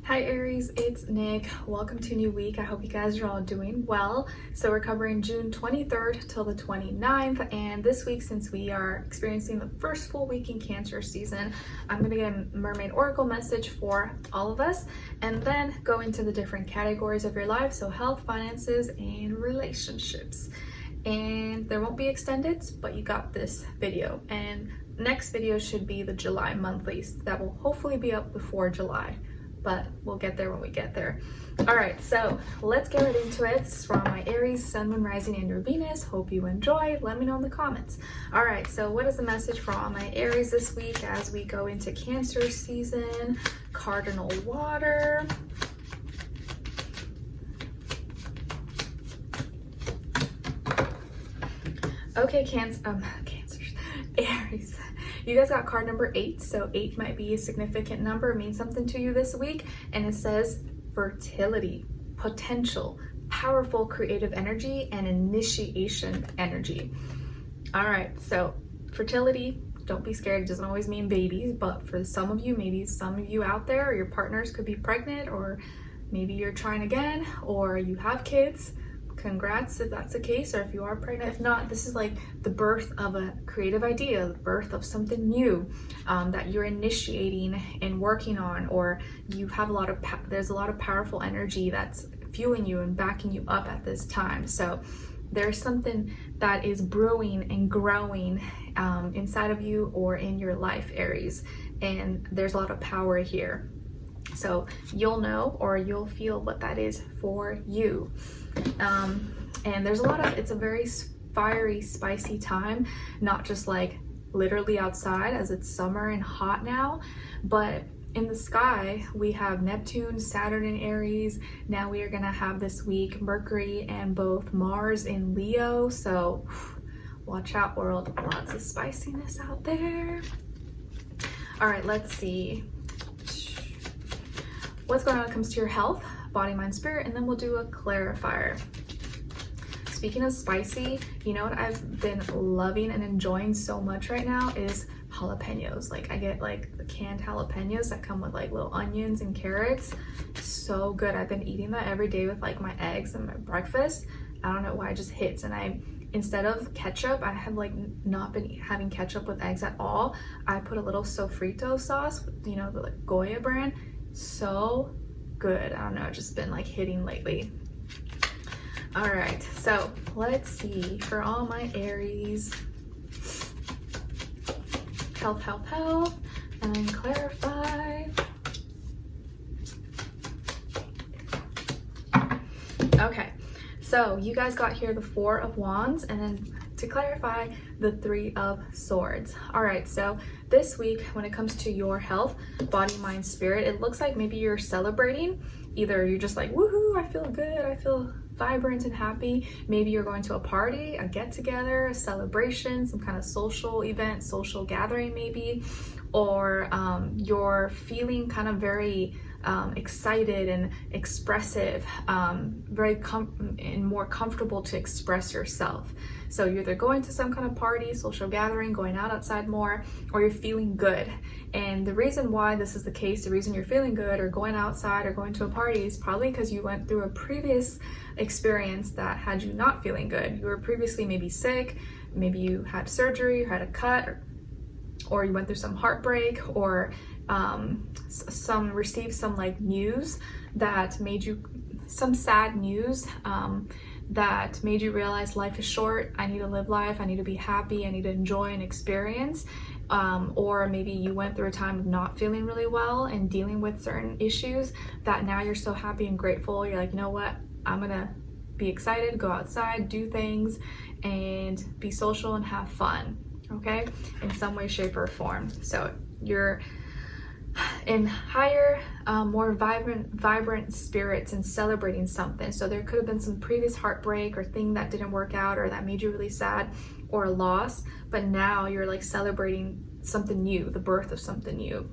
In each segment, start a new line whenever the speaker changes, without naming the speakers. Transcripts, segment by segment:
Hi Aries, it's Nick. Welcome to a new week. I hope you guys are all doing well. So we're covering June 23rd till the 29th, and this week, since we are experiencing the first full week in Cancer season, I'm going to get a Mermaid Oracle message for all of us and then go into the different categories of your life, so health, finances, and relationships. And there won't be extendeds, but you got this video. And next video should be the July monthlies. That will hopefully be up before July, but we'll get there when we get there. All right, so let's get right into it. This is from my Aries, Sun, Moon, Rising, and your Venus. Hope you enjoy. Let me know in the comments. All right, so what is the message for all my Aries this week as we go into Cancer season? Cardinal water. Okay, Cancers, Aries. You guys got card number 8, so 8 might be a significant number, means something to you this week, and it says fertility, potential, powerful creative energy, and initiation energy. All right, so fertility, don't be scared. It doesn't always mean babies, but for some of you, maybe some of you out there, or your partners could be pregnant, or maybe you're trying again, or you have kids. Congrats if that's the case, or if you are pregnant. If not, this is like the birth of a creative idea, the birth of something new that you're initiating and working on, or you have there's a lot of powerful energy that's fueling you and backing you up at this time. So there's something that is brewing and growing inside of you or in your life, Aries, and there's a lot of power here. So you'll know, or you'll feel what that is for you. And there's it's a very fiery, spicy time, not just like literally outside as it's summer and hot now, but in the sky we have Neptune, Saturn in Aries. Now we are gonna have this week Mercury and both Mars in Leo. So watch out, world. Lots of spiciness out there. All right, let's see what's going on when it comes to your health, body, mind, spirit, and then we'll do a clarifier. Speaking of spicy, you know what I've been loving and enjoying so much right now is jalapenos. Like I get like the canned jalapenos that come with like little onions and carrots. So good. I've been eating that every day with like my eggs and my breakfast. I don't know why, it just hits. And instead of ketchup, I have like not been having ketchup with eggs at all. I put a little sofrito sauce, you know, the like Goya brand. So good. I don't know, just been like hitting lately. All right, so let's see for all my Aries. Health, and then clarify. Okay, so you guys got here the 4 of Wands, and then to clarify, the 3 of Swords. All right, so this week when it comes to your health, body, mind, spirit, it looks like maybe you're celebrating. Either you're just like, woohoo, I feel good, I feel vibrant and happy. Maybe you're going to a party, a get together, a celebration, some kind of social event, social gathering maybe, or you're feeling kind of very excited and expressive, and more comfortable to express yourself. So you're either going to some kind of party, social gathering, going outside more, or you're feeling good. And the reason why this is the case, the reason you're feeling good or going outside or going to a party is probably because you went through a previous experience that had you not feeling good. You were previously maybe sick, maybe you had surgery, or had a cut, or you went through some heartbreak, or received some like news that made you, some sad news that made you realize life is short. I need to live life. I need to be happy. I need to enjoy and experience. Or maybe you went through a time of not feeling really well and dealing with certain issues that now you're so happy and grateful. You're like, you know what? I'm gonna be excited, go outside, do things, and be social and have fun. Okay, in some way, shape, or form. So you're in higher, more vibrant spirits and celebrating something. So there could have been some previous heartbreak or thing that didn't work out or that made you really sad, or a loss, but now you're like celebrating something new, the birth of something new.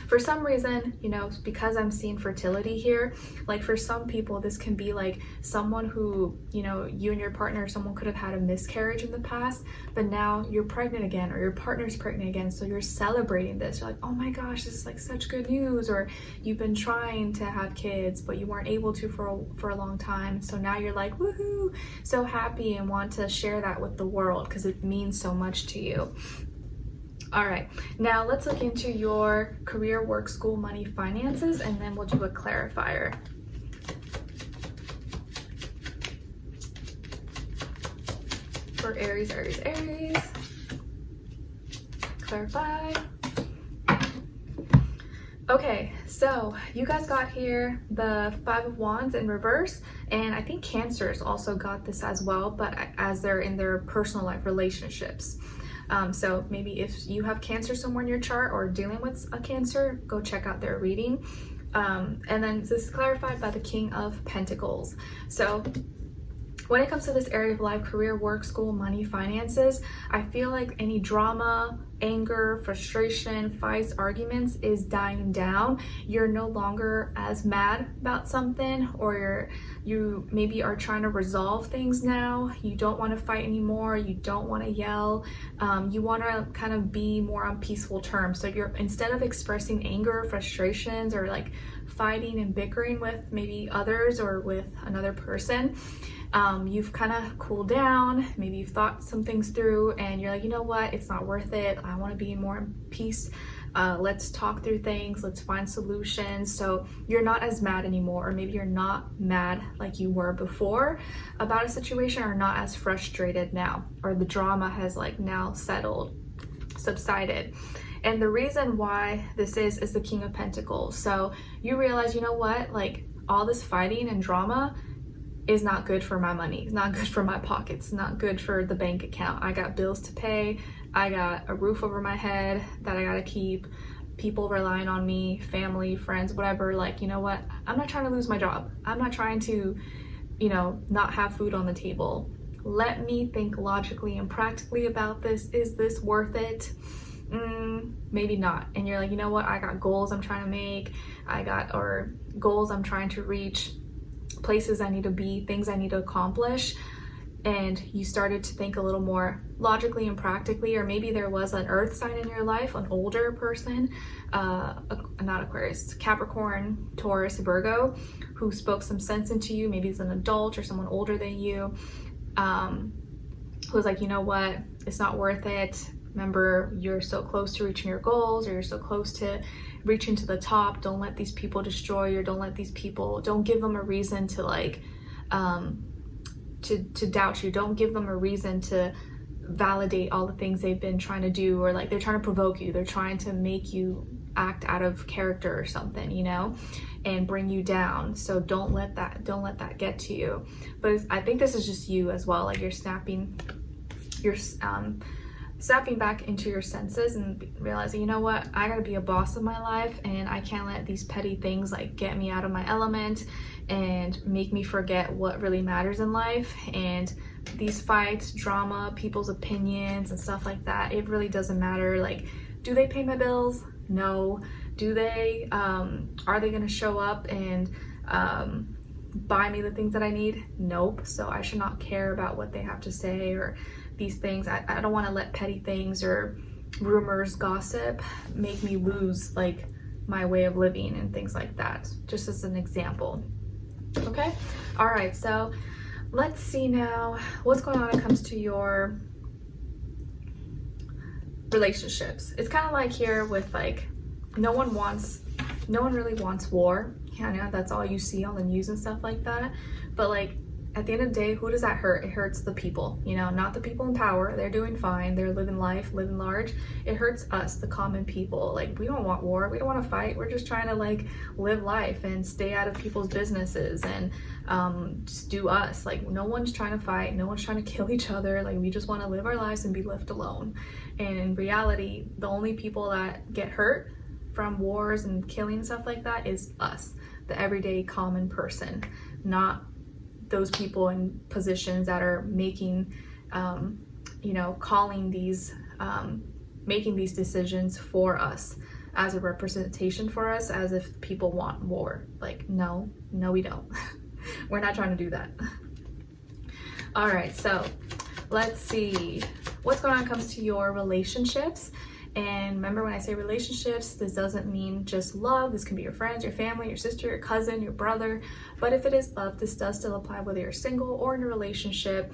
For some reason, you know, because I'm seeing fertility here, like for some people, this can be like someone who, you know, you and your partner, someone could have had a miscarriage in the past, but now you're pregnant again, or your partner's pregnant again. So you're celebrating this. You're like, oh my gosh, this is like such good news. Or you've been trying to have kids, but you weren't able to for a long time. So now you're like, woohoo, so happy, and want to share that with the world because it means so much to you. All right, now let's look into your career, work, school, money, finances, and then we'll do a clarifier. For Aries, Aries, Aries. Clarify. Okay, so you guys got here the Five of Wands in reverse, and I think Cancers also got this as well, but as they're in their personal life relationships. So maybe if you have Cancer somewhere in your chart or dealing with a Cancer, go check out their reading. And then this is clarified by the King of Pentacles. So when it comes to this area of life, career, work, school, money, finances, I feel like any drama, anger, frustration, fights, arguments is dying down. You're no longer as mad about something, or you maybe are trying to resolve things now. You don't want to fight anymore. You don't want to yell. You want to kind of be more on peaceful terms. So you're, instead of expressing anger, frustrations, or like fighting and bickering with maybe others or with another person, you've kind of cooled down, maybe you've thought some things through, and you're like, you know what, it's not worth it. I want to be more in peace. Let's talk through things, let's find solutions. So you're not as mad anymore, or maybe you're not mad like you were before about a situation, or not as frustrated now, or the drama has like now settled, subsided. And the reason why this is the King of Pentacles. So you realize, you know what, like all this fighting and drama is not good for my money. It's not good for my pockets. It's not good for the bank account. I got bills to pay. I got a roof over my head that I gotta keep. People relying on me, family, friends, whatever. Like, you know what? I'm not trying to lose my job. I'm not trying to, you know, not have food on the table. Let me think logically and practically about this. Is this worth it? Maybe not. And you're like, you know what? I got goals I'm trying to make. Or goals I'm trying to reach, places I need to be, things I need to accomplish. And you started to think a little more logically and practically, or maybe there was an earth sign in your life, an older person, not Aquarius, Capricorn, Taurus, Virgo, who spoke some sense into you. Maybe it's an adult or someone older than you, who was like, you know what, it's not worth it. Remember, you're so close to reaching your goals, or you're so close to reaching to the top. Don't let these people destroy you. Don't give them a reason to like, to doubt you. Don't give them a reason to validate all the things they've been trying to do, or like they're trying to provoke you. They're trying to make you act out of character or something, you know, and bring you down. So don't let that get to you. But I think this is just you as well. Like you're snapping back into your senses and realizing, you know what, I gotta be a boss of my life, and I can't let these petty things like get me out of my element and make me forget what really matters in life. And these fights, drama, people's opinions and stuff like that, it really doesn't matter. Like, do they pay my bills? No. Do they, are they gonna show up and buy me the things that I need? Nope. So I should not care about what they have to say, or these things. I don't want to let petty things or rumors, gossip make me lose like my way of living and things like that, just as an example. Okay, all right, so let's see now what's going on when it comes to your relationships. It's kind of like here with like no one really wants war. Yeah, I know that's all you see on the news and stuff like that, but like at the end of the day, who does that hurt? It hurts the people, you know, not the people in power. They're doing fine. They're living life, living large. It hurts us, the common people. Like, we don't want war. We don't want to fight. We're just trying to like live life and stay out of people's businesses and just do us. Like, no one's trying to fight. No one's trying to kill each other. Like, we just want to live our lives and be left alone. And in reality, the only people that get hurt from wars and killing and stuff like that is us, the everyday common person, not those people in positions that are making, you know, calling these, making these decisions for us. as a representation for us, as if people want war. Like, no, we don't. We're not trying to do that. All right, so let's see what's going on when it comes to your relationships. And remember, when I say relationships, this doesn't mean just love. This can be your friends, your family, your sister, your cousin, your brother. But if it is love, this does still apply whether you're single or in a relationship.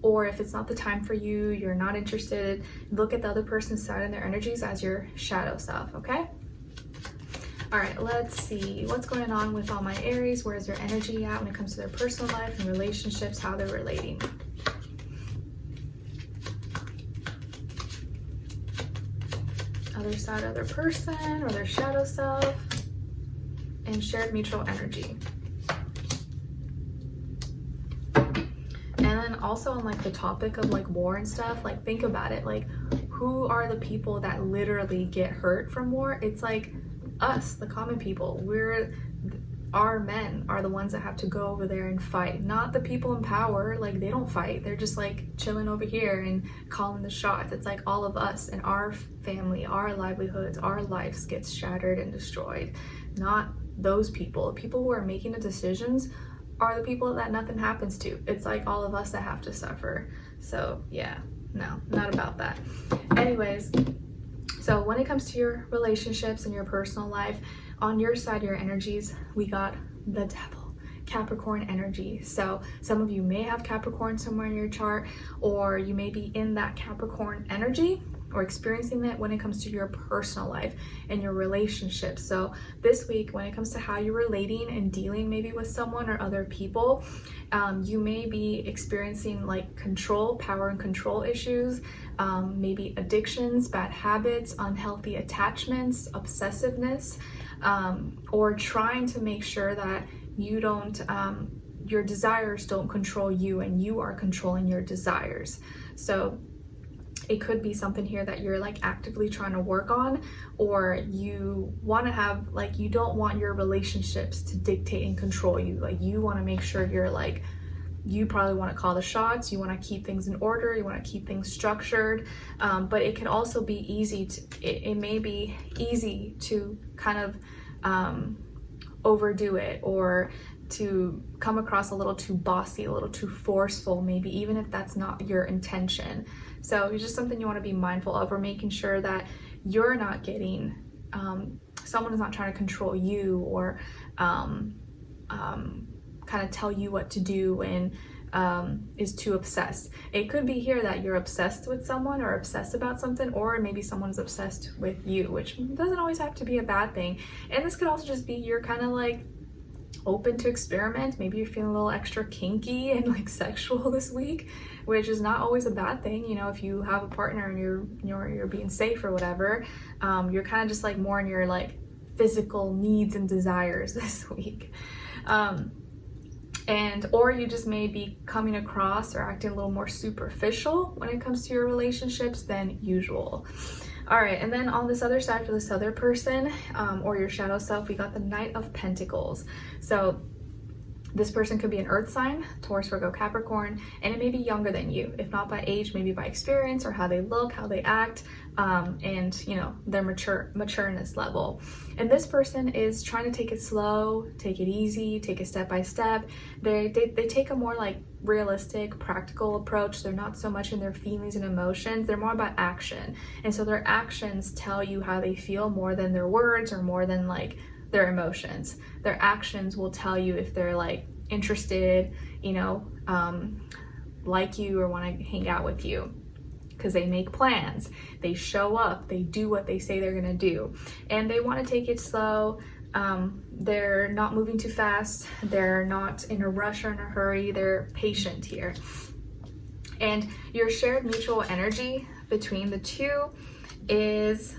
Or if it's not the time for you, you're not interested, look at the other person's side and their energies as your shadow self, okay? All right, let's see what's going on with all my Aries. Where's their energy at when it comes to their personal life and relationships, how they're relating. Other side, other person, or their shadow self, and shared mutual energy. And then also on like the topic of like war and stuff, like think about it, like who are the people that literally get hurt from war? It's like us, the common people. Our men are the ones that have to go over there and fight, not the people in power. Like, they don't fight, they're just like chilling over here and calling the shots. It's like all of us and our family, our livelihoods, our lives gets shattered and destroyed, not those people. The people who are making the decisions are the people that nothing happens to. It's like all of us that have to suffer. So yeah, no, not about that. Anyways, so when it comes to your relationships and your personal life, on your side, your energies, we got the devil, Capricorn energy. So some of you may have Capricorn somewhere in your chart, or you may be in that Capricorn energy or experiencing that when it comes to your personal life and your relationships. So this week, when it comes to how you're relating and dealing maybe with someone or other people, you may be experiencing like power and control issues, maybe addictions, bad habits, unhealthy attachments, obsessiveness, or trying to make sure that you don't, your desires don't control you and you are controlling your desires. So it could be something here that you're like actively trying to work on, or you want to have, like, you don't want your relationships to dictate and control you. Like, you want to make sure you're like, you probably want to call the shots, you want to keep things in order, you want to keep things structured, but it can also be easy to, it may be easy to kind of overdo it, or to come across a little too bossy, a little too forceful, maybe, even if that's not your intention. So it's just something you want to be mindful of, or making sure that you're not getting, someone is not trying to control you, or kind of tell you what to do, and is too obsessed. It could be here that you're obsessed with someone or obsessed about something, or maybe someone's obsessed with you, which doesn't always have to be a bad thing. And this could also just be you're kind of like open to experiment. Maybe you're feeling a little extra kinky and like sexual this week, which is not always a bad thing. You know, if you have a partner and you're being safe or whatever, you're kind of just like more in your like physical needs and desires this week. Or you just may be coming across or acting a little more superficial when it comes to your relationships than usual. All right, and then on this other side, for this other person, or your shadow self, we got the Knight of Pentacles. So this person could be an earth sign, Taurus, Virgo, Capricorn, and it may be younger than you, if not by age, maybe by experience or how they look, how they act, and you know, their matureness level. And this person is trying to take it slow, take it easy, take it step by step. They take a more like realistic, practical approach. They're not so much in their feelings and emotions, they're more about action. And so their actions tell you how they feel more than their words, or more than like their emotions. Their actions will tell you if they're like interested, you know, like you, or want to hang out with you, because they make plans, they show up, they do what they say they're gonna do, and they want to take it slow. They're not moving too fast, they're not in a rush or in a hurry, they're patient here. And your shared mutual energy between the two is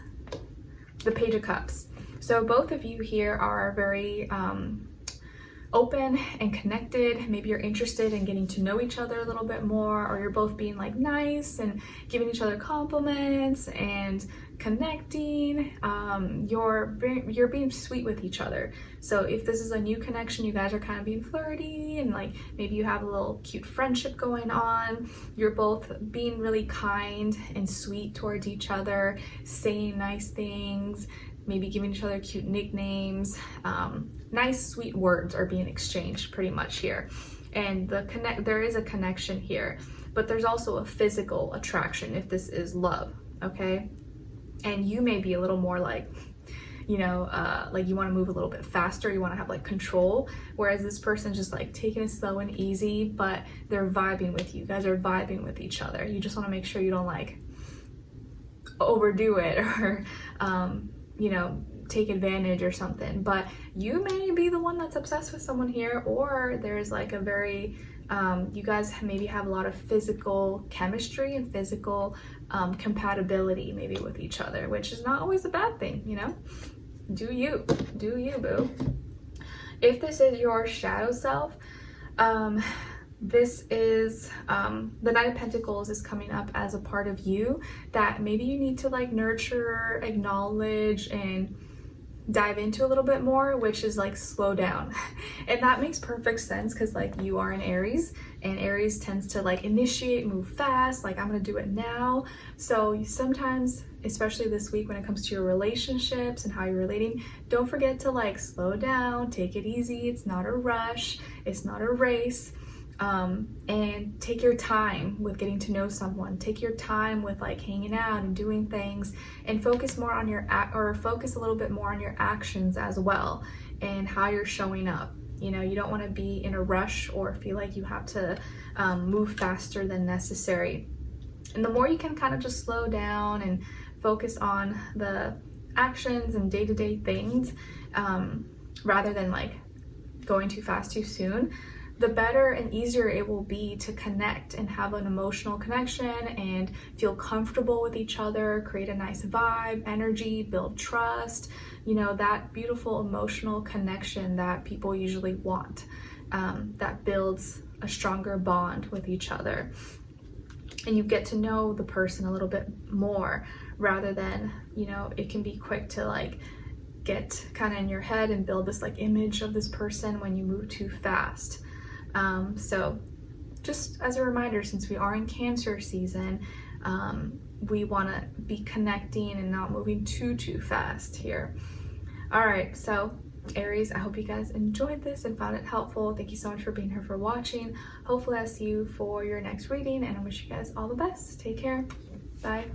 the Page of Cups. So both of you here are very open and connected. Maybe you're interested in getting to know each other a little bit more, or you're both being like nice and giving each other compliments and connecting. You're being sweet with each other. So if this is a new connection, you guys are kind of being flirty, and like maybe you have a little cute friendship going on. You're both being really kind and sweet towards each other, saying nice things, maybe giving each other cute nicknames. Nice sweet words are being exchanged pretty much here. And there is a connection here, but there's also a physical attraction if this is love, okay? And you may be a little more like, you know, like you want to move a little bit faster, you want to have like control, whereas this person's just like taking it slow and easy, but they're vibing with you. You guys are vibing with each other. You just want to make sure you don't like overdo it or you know, take advantage or something. But you may be the one that's obsessed with someone here, or there's like a very you guys maybe have a lot of physical chemistry and physical compatibility maybe with each other, which is not always a bad thing, you know. Do you boo. If this is your shadow self, this is the Knight of Pentacles is coming up as a part of you that maybe you need to like nurture, acknowledge, and dive into a little bit more, which is like slow down. And that makes perfect sense because like you are an Aries, and Aries tends to like initiate, move fast, like I'm gonna do it now. So you sometimes, especially this week when it comes to your relationships and how you're relating, don't forget to like slow down, take it easy. It's not a rush, it's not a race. And take your time with getting to know someone. Take your time with like hanging out and doing things, and focus more on focus a little bit more on your actions as well and how you're showing up. You know, you don't want to be in a rush or feel like you have to move faster than necessary. And the more you can kind of just slow down and focus on the actions and day-to-day things, rather than like going too fast too soon, the better and easier it will be to connect and have an emotional connection and feel comfortable with each other, create a nice vibe, energy, build trust, you know, that beautiful emotional connection that people usually want, that builds a stronger bond with each other. And you get to know the person a little bit more, rather than, you know, it can be quick to like get kind of in your head and build this like image of this person when you move too fast. So just as a reminder, since we are in Cancer season, we want to be connecting and not moving too fast here. All right, so Aries, I hope you guys enjoyed this and found it helpful. Thank you so much for being here, for watching. Hopefully I'll see you for your next reading, and I wish you guys all the best. Take care. Bye.